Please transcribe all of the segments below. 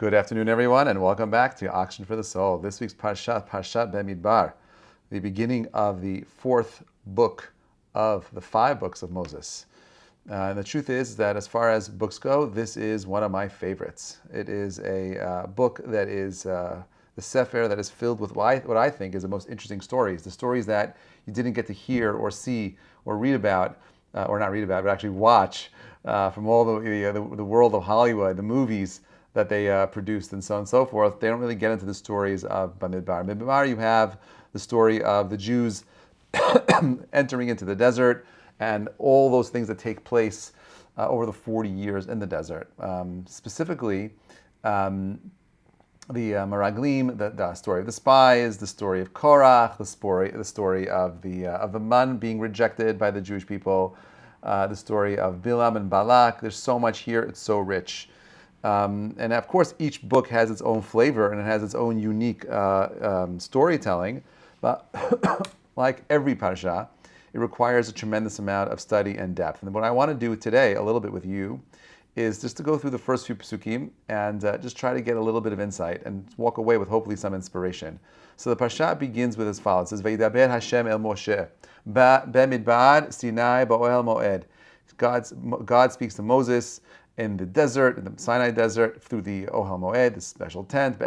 Good afternoon, everyone, and welcome back to Auction for the Soul. This week's Perashat Bamidbar, the beginning of the fourth book of the five books of Moses. And the truth is that as far as books go, this is one of my favorites. It is a book that is the Sefer that is filled with what I think is the most interesting stories. The stories that you didn't get to hear or see or read about, or not read about, but actually watch from all the world of Hollywood, the movies that they produced and so on and so forth. They don't really get into the stories of Bamidbar. Bamidbar, you have the story of the Jews entering into the desert and all those things that take place over the 40 years in the desert. Specifically, the Meraglim, the story of the spies, the story of Korach, the story of the man being rejected by the Jewish people, the story of Bilam and Balak. There's so much here; it's so rich. And of course, each book has its own flavor and it has its own unique storytelling. But like every parasha, it requires a tremendous amount of study and depth. And what I want to do today, a little bit with you, is just to go through the first few psukim and just try to get a little bit of insight and walk away with hopefully some inspiration. So the parasha begins with as follows. It says, Vaydaber Hashem el Moshe, Bamidbar Sinai ba'ohel moed. God speaks to Moses in the desert, in the Sinai desert, through the Ohel Moed, the special tent.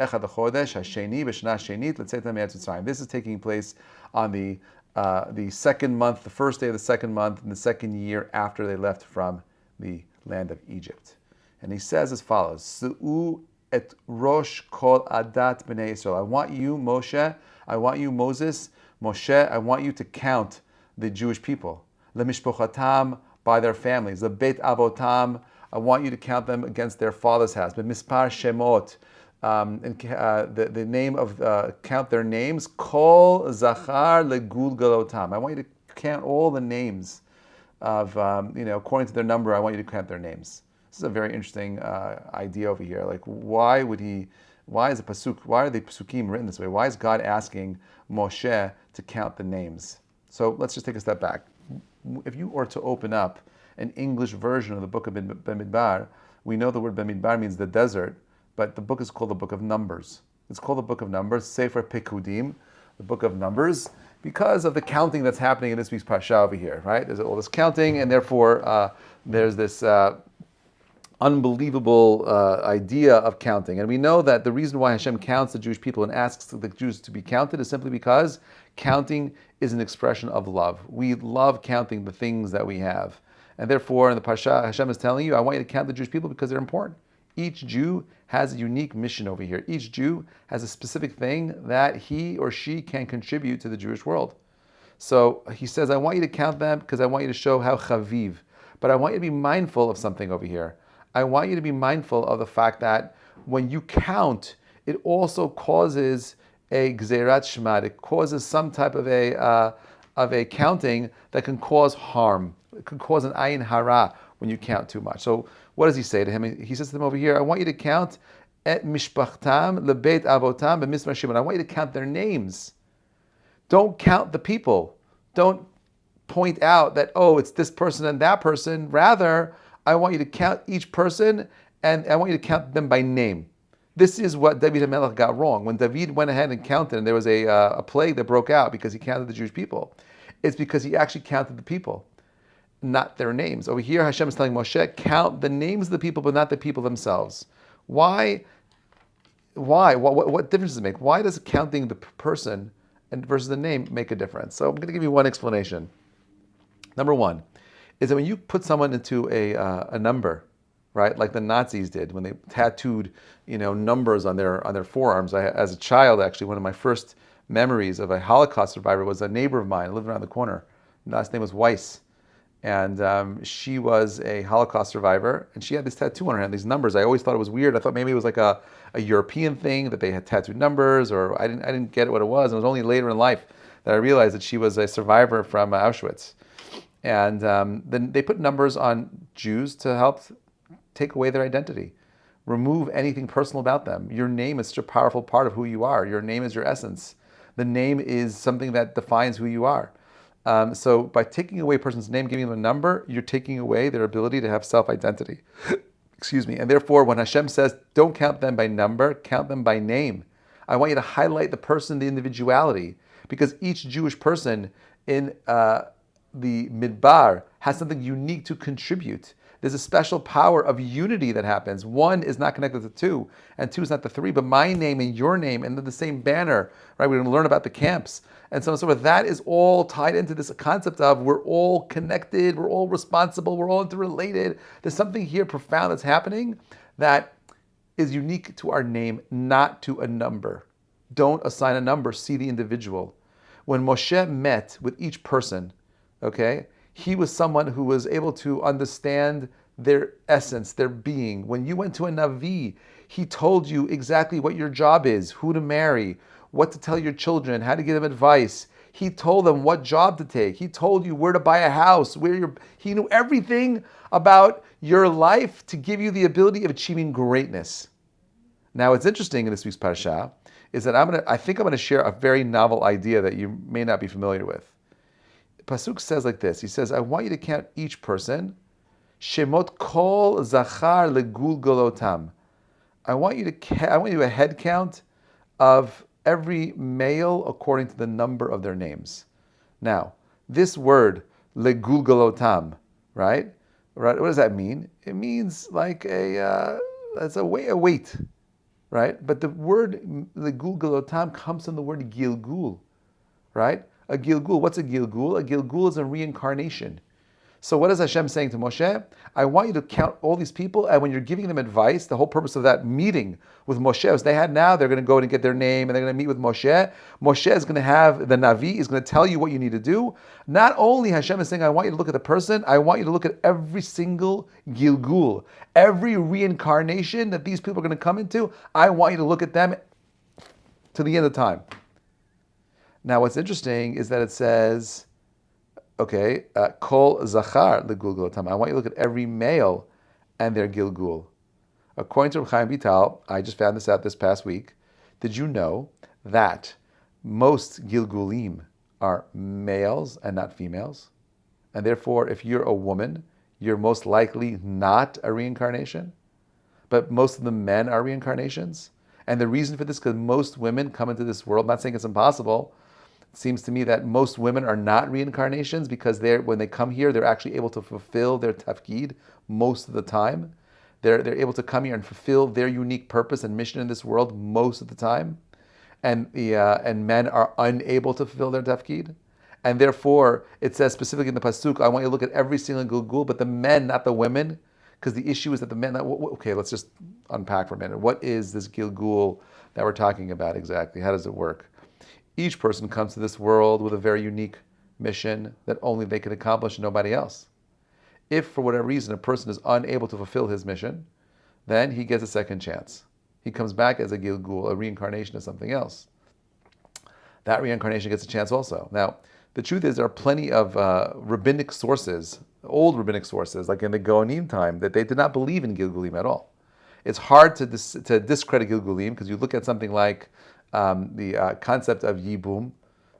This is taking place on the second month, the first day of the second month, in the second year after they left from the land of Egypt. And he says as follows: Su'u et rosh kol adat b'nei Yisrael. I want you, Moshe, I want you, Moses, Moshe, I want you to count the Jewish people. Lemishpochatam, by their families. The Beit Avotam, I want you to count them against their father's house. But mispar shemot, the name of count their names. Kol zachar legul galotam. I want you to count all the names of according to their number. I want you to count their names. This is a very interesting idea over here. Like, why are the pasukim written this way? Why is God asking Moshe to count the names? So let's just take a step back. If you were to open up an English version of the book of Bamidbar, we know the word Bamidbar means the desert, but the book is called the book of Numbers. It's called the book of Numbers, Sefer Pekudim, the book of Numbers, because of the counting that's happening in this week's parasha over here, right? There's all this counting, and therefore there's this unbelievable idea of counting. And we know that the reason why Hashem counts the Jewish people and asks the Jews to be counted is simply because counting is an expression of love. We love counting the things that we have. And therefore, in the Parsha, Hashem is telling you, I want you to count the Jewish people because they're important. Each Jew has a unique mission over here. Each Jew has a specific thing that he or she can contribute to the Jewish world. So he says, I want you to count them because I want you to show how chaviv. But I want you to be mindful of something over here. I want you to be mindful of the fact that when you count, it also causes a gzerat shmat. It causes some type of a counting that can cause harm. It could cause an ayin hara when you count too much. So what does he say to him? He says to them over here, I want you to count et mishpachtam lebeit avotam b'mismar shimon. I want you to count their names. Don't count the people. Don't point out that, oh, it's this person and that person. Rather, I want you to count each person and I want you to count them by name. This is what David HaMelech got wrong. When David went ahead and counted, and there was a plague that broke out because he counted the Jewish people, it's because he actually counted the people, not their names. Over here, Hashem is telling Moshe, count the names of the people, but not the people themselves. Why? What difference does it make? Why does counting the person and versus the name make a difference? So I'm going to give you one explanation. Number one is that when you put someone into a number, right, like the Nazis did when they tattooed, numbers on their forearms. As a child, actually, one of my first memories of a Holocaust survivor was a neighbor of mine, lived around the corner. Her last name was Weiss. And she was a Holocaust survivor, and she had this tattoo on her hand, these numbers. I always thought it was weird. I thought maybe it was like a European thing that they had tattooed numbers, or I didn't get what it was. It was only later in life that I realized that she was a survivor from Auschwitz. And then they put numbers on Jews to help take away their identity, remove anything personal about them. Your name is such a powerful part of who you are. Your name is your essence. The name is something that defines who you are. So by taking away a person's name, giving them a number, you're taking away their ability to have self-identity. Excuse me. And therefore, when Hashem says, don't count them by number, count them by name. I want you to highlight the person, the individuality, because each Jewish person in the Midbar has something unique to contribute. There's a special power of unity that happens. One is not connected to two, and two is not the three, but my name and your name, and they're the same banner, right? We're going to learn about the camps. And so on and so forth. That is all tied into this concept of we're all connected, we're all responsible, we're all interrelated. There's something here profound that's happening that is unique to our name, not to a number. Don't assign a number, see the individual. When Moshe met with each person, okay, he was someone who was able to understand their essence, their being. When you went to a Navi, he told you exactly what your job is, who to marry, what to tell your children, how to give them advice. He told them what job to take. He told you where to buy a house, he knew everything about your life to give you the ability of achieving greatness. Now, what's interesting in this week's parasha is that I think I'm going to share a very novel idea that you may not be familiar with. Pasuk says like this. He says, I want you to count each person. Shemot kol zachar legulgolotam. I want you to do a head count of every male according to the number of their names. Now, this word legulgolotam, right? What does that mean? It means like it's a weight, right? But the word legulgolotam comes from the word gilgul, right? A gilgul. What's a gilgul? A gilgul is a reincarnation. So what is Hashem saying to Moshe? I want you to count all these people, and when you're giving them advice, the whole purpose of that meeting with Moshe is they're going to go and get their name, and they're going to meet with Moshe. Moshe is going to have, the Navi is going to tell you what you need to do. Not only Hashem is saying, I want you to look at the person, I want you to look at every single gilgul, every reincarnation that these people are going to come into, I want you to look at them to the end of time. Now what's interesting is that it says, okay, kol zachar legulgolotam. I want you to look at every male and their gilgul. According to Reb Chaim Vital, I just found this out this past week. Did you know that most gilgulim are males and not females? And therefore, if you're a woman, you're most likely not a reincarnation. But most of the men are reincarnations. And the reason for this, because most women come into this world, I'm not saying it's impossible. It seems to me that most women are not reincarnations because when they come here, they're actually able to fulfill their tafkid most of the time. They're able to come here and fulfill their unique purpose and mission in this world most of the time. And men are unable to fulfill their tafkid. And therefore, it says specifically in the Pasuk, I want you to look at every single gilgul, but the men, not the women, because the issue is that the men, okay, let's just unpack for a minute. What is this gilgul that we're talking about exactly? How does it work? Each person comes to this world with a very unique mission that only they can accomplish and nobody else. If, for whatever reason, a person is unable to fulfill his mission, then he gets a second chance. He comes back as a gilgul, a reincarnation of something else. That reincarnation gets a chance also. Now, the truth is there are plenty of rabbinic sources, old rabbinic sources, like in the Gaonim time, that they did not believe in gilgulim at all. It's hard to discredit gilgulim because you look at something like the concept of yibum,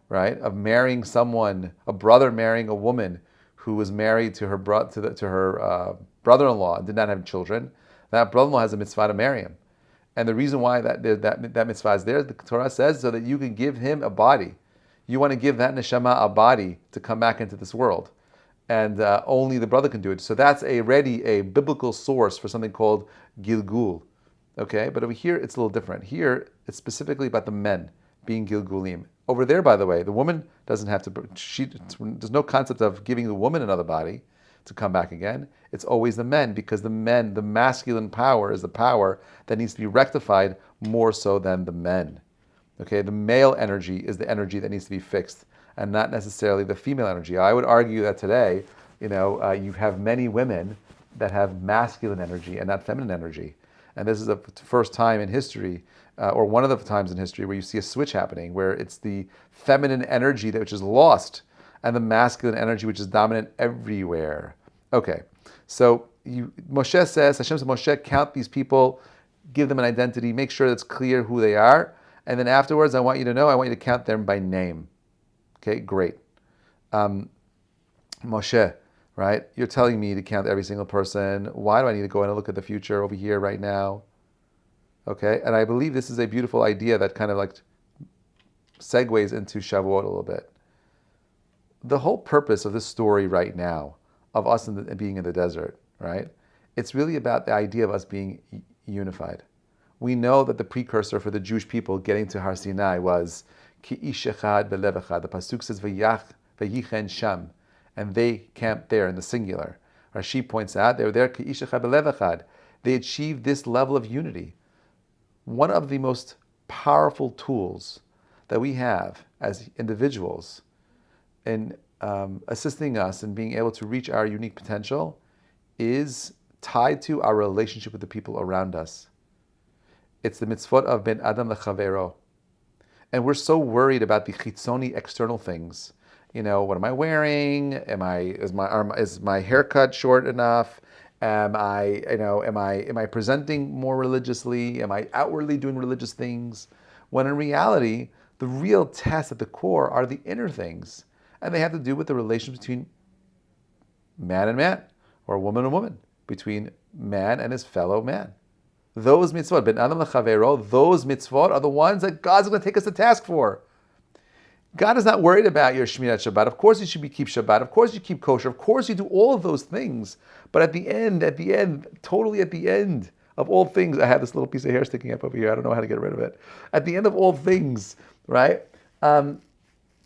right? Of marrying someone, a brother marrying a woman who was married to her brother-in-law and did not have children. That brother-in-law has a mitzvah to marry him, and the reason why that mitzvah is there, the Torah says, so that you can give him a body. You want to give that neshama a body to come back into this world, and only the brother can do it. So that's already a biblical source for something called gilgul. Okay, but over here it's a little different. Here it's specifically about the men being gilgulim. Over there, by the way, the woman doesn't have to. There's no concept of giving the woman another body to come back again. It's always the men, because the masculine power is the power that needs to be rectified more so than the men. Okay, the male energy is the energy that needs to be fixed, and not necessarily the female energy. I would argue that today, you have many women that have masculine energy and not feminine energy. And this is the first time in history, or one of the times in history, where you see a switch happening, where it's the feminine energy which is lost, and the masculine energy which is dominant everywhere. Okay, so Moshe says, Hashem says, Moshe, count these people, give them an identity, make sure it's clear who they are, and then afterwards, I want you to count them by name. Okay, great. Moshe, right? You're telling me to count every single person. Why do I need to go in and look at the future over here right now? Okay, and I believe this is a beautiful idea that kind of like segues into Shavuot a little bit. The whole purpose of this story right now, of us being in the desert, right? It's really about the idea of us being unified. We know that the precursor for the Jewish people getting to Har Sinai was Ki ish echad belev echad. The pasuk says Vayichen sham, and they camped there in the singular. Rashi points out they were there Ki ish echad belev echad. They achieved this level of unity. One of the most powerful tools that we have as individuals in assisting us in being able to reach our unique potential is tied to our relationship with the people around us. It's the mitzvot of ben adam lechavero. And we're so worried about the chitzoni external things. You know, what am I wearing? Is my haircut short enough? Am I presenting more religiously? Am I outwardly doing religious things? When in reality, the real test at the core are the inner things. And they have to do with the relationship between man and man, or woman and woman, between man and his fellow man. Those mitzvot, ben adam lechavero, those mitzvot are the ones that God's going to take us to task for. God is not worried about your Shmirat Shabbat. Of course you should keep Shabbat. Of course you keep kosher. Of course you do all of those things. But at the end, totally at the end of all things, I have this little piece of hair sticking up over here. I don't know how to get rid of it. At the end of all things, right?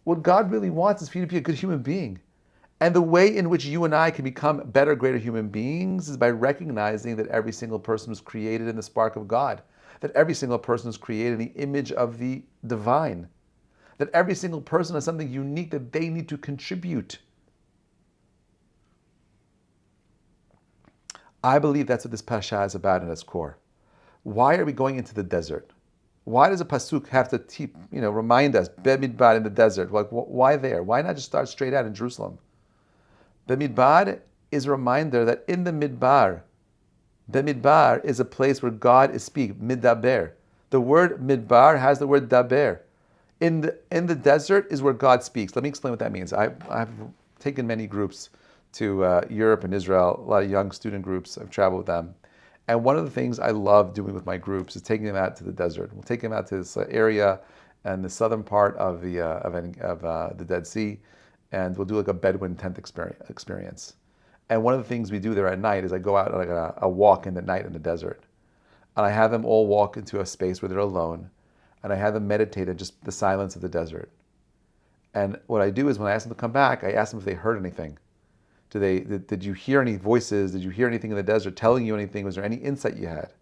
What God really wants is for you to be a good human being. And the way in which you and I can become better, greater human beings is by recognizing that every single person was created in the spark of God, that every single person was created in the image of the divine, that every single person has something unique that they need to contribute. I believe that's what this Pasha is about at its core. Why are we going into the desert? Why does a pasuk have to remind us, Bamidbar in the desert? Like, why there? Why not just start straight out in Jerusalem? Bamidbar is a reminder that in the Midbar, Bamidbar is a place where God is speaking, Midaber. The word Midbar has the word Daber. In the desert is where God speaks. Let me explain what that means. I've taken many groups to Europe and Israel, a lot of young student groups. I've traveled with them. And one of the things I love doing with my groups is taking them out to the desert. We'll take them out to this area and the southern part of the Dead Sea, and we'll do like a Bedouin tent experience. And one of the things we do there at night is I go out on like a walk in the night in the desert. And I have them all walk into a space where they're alone, and I have them meditate in just the silence of the desert. And what I do is when I ask them to come back, I ask them if they heard anything. Did you hear any voices? Did you hear anything in the desert telling you anything? Was there any insight you had?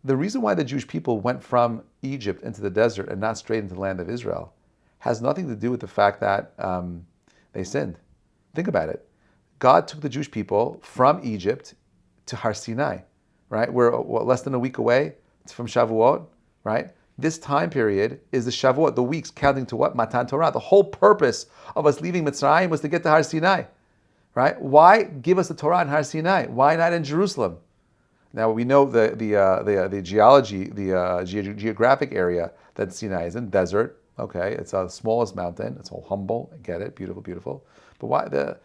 The reason why the Jewish people went from Egypt into the desert and not straight into the land of Israel has nothing to do with the fact that they sinned. Think about it. God took the Jewish people from Egypt to Har Sinai, right? We're less than a week away. It's from Shavuot, right? This time period is the Shavuot, the weeks counting to what? Matan Torah. The whole purpose of us leaving Mitzrayim was to get to Har Sinai, right? Why give us the Torah in Har Sinai? Why not in Jerusalem? Now we know the geology, geographic area that Sinai is in, desert. Okay, it's the smallest mountain. It's all humble. I get it, beautiful, beautiful. But why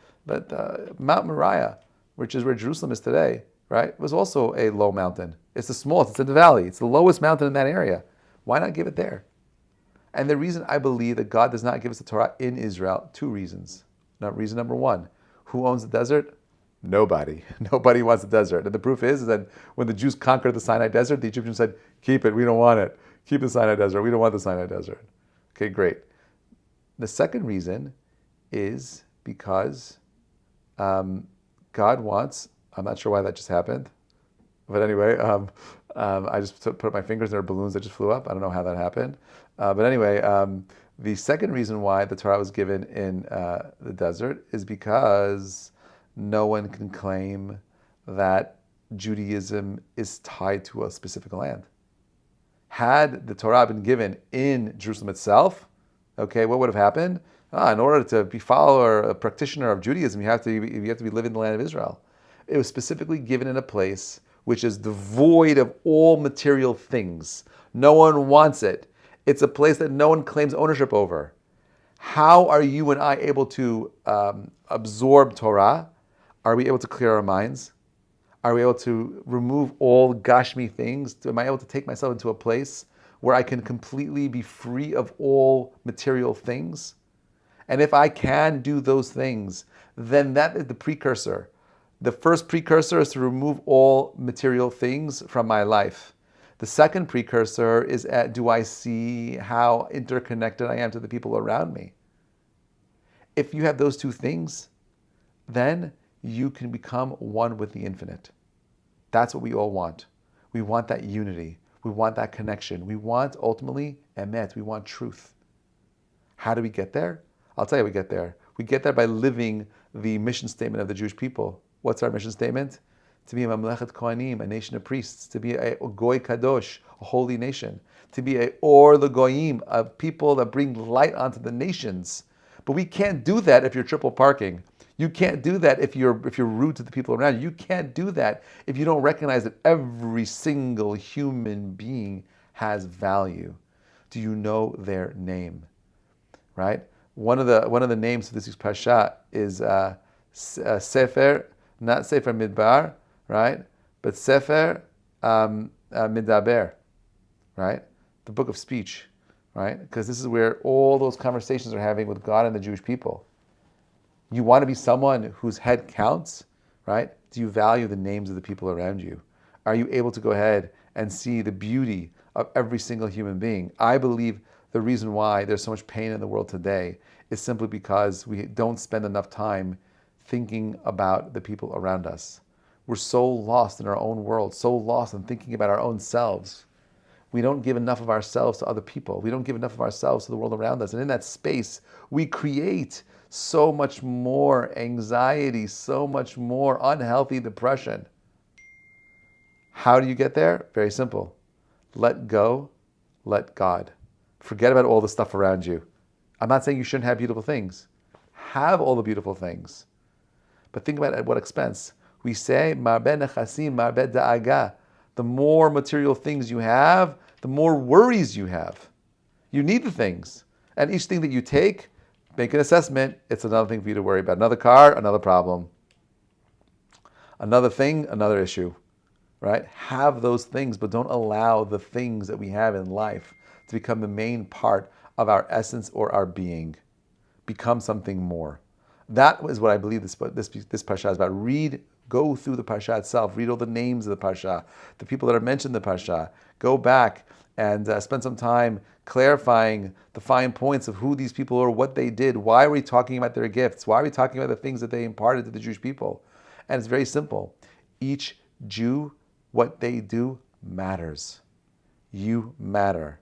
Mount Moriah, which is where Jerusalem is today, right, was also a low mountain. It's the smallest. It's in the valley. It's the lowest mountain in that area. Why not give it there? And the reason I believe that God does not give us the Torah in Israel, two reasons. Now, reason number one, who owns the desert? Nobody. Nobody wants the desert. And the proof is that when the Jews conquered the Sinai desert, the Egyptians said, keep it, we don't want it. Keep the Sinai desert, we don't want the Sinai desert. Okay, great. The second reason is because God wants, I'm not sure why that just happened, but anyway, I just put my fingers in there, balloons that just flew up. I don't know how that happened. But anyway, the second reason why the Torah was given in the desert is because no one can claim that Judaism is tied to a specific land. Had the Torah been given in Jerusalem itself, okay, what would have happened? In order to be follower, a practitioner of Judaism, you have to be living in the land of Israel. It was specifically given in a place which is devoid of all material things. No one wants it. It's a place that no one claims ownership over. How are you and I able to absorb Torah? Are we able to clear our minds? Are we able to remove all gashmi things? Am I able to take myself into a place where I can completely be free of all material things? And if I can do those things, then that is the precursor. The first precursor is to remove all material things from my life. The second precursor is do I see how interconnected I am to the people around me? If you have those two things, then you can become one with the infinite. That's what we all want. We want that unity. We want that connection. We want, ultimately, emet. We want truth. How do we get there? I'll tell you how we get there. We get there by living the mission statement of the Jewish people. What's our mission statement? To be a mamlechet kohanim, a nation of priests. To be a goy kadosh, a holy nation. To be a or l'goyim, a people that bring light onto the nations. But we can't do that if you're triple parking. You can't do that if you're rude to the people around you. You can't do that if you don't recognize that every single human being has value. Do you know their name? Right? One of the names of this week's Parsha is Sefer, not Sefer Midbar, right? But Sefer Midaber, right? The book of speech, right? Because this is where all those conversations are having with God and the Jewish people. You want to be someone whose head counts, right? Do you value the names of the people around you? Are you able to go ahead and see the beauty of every single human being? I believe the reason why there's so much pain in the world today is simply because we don't spend enough time thinking about the people around us. We're so lost in our own world, so lost in thinking about our own selves. We don't give enough of ourselves to other people. We don't give enough of ourselves to the world around us. And in that space, we create so much more anxiety, so much more unhealthy depression. How do you get there? Very simple. Let go, let God. Forget about all the stuff around you. I'm not saying you shouldn't have beautiful things. Have all the beautiful things. But think about it at what expense. We say, Marbe nechasim, marbe da'aga. The more material things you have, the more worries you have. You need the things. And each thing that you take, make an assessment, it's another thing for you to worry about. Another car, another problem. Another thing, another issue. Right? Have those things, but don't allow the things that we have in life to become the main part of our essence or our being. Become something more. That is what I believe this parsha is about. Go through the parsha itself. Read all the names of the parsha, the people that are mentioned in the parsha. Go back and spend some time clarifying the fine points of who these people are, what they did. Why are we talking about their gifts? Why are we talking about the things that they imparted to the Jewish people? And it's very simple. Each Jew, what they do matters. You matter.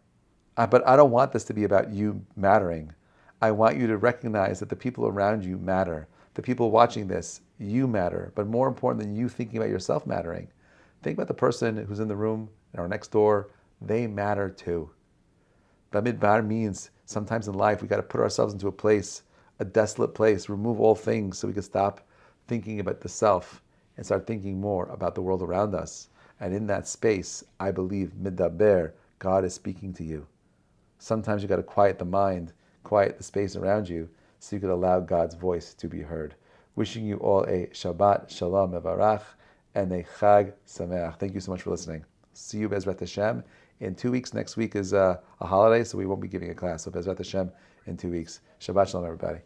But I don't want this to be about you mattering. I want you to recognize that the people around you matter. The people watching this, you matter. But more important than you thinking about yourself mattering, think about the person who's in the room or next door. They matter too. Bamidbar means sometimes in life we got to put ourselves into a place, a desolate place, remove all things so we can stop thinking about the self and start thinking more about the world around us. And in that space, I believe, midaber, God is speaking to you. Sometimes you got to quiet the mind, quiet the space around you, so you could allow God's voice to be heard. Wishing you all a Shabbat Shalom Mevarach and a Chag Sameach. Thank you so much for listening. See you Bezrat Hashem in 2 weeks. Next week is a holiday, so we won't be giving a class. So Bezrat Hashem in 2 weeks. Shabbat Shalom, everybody.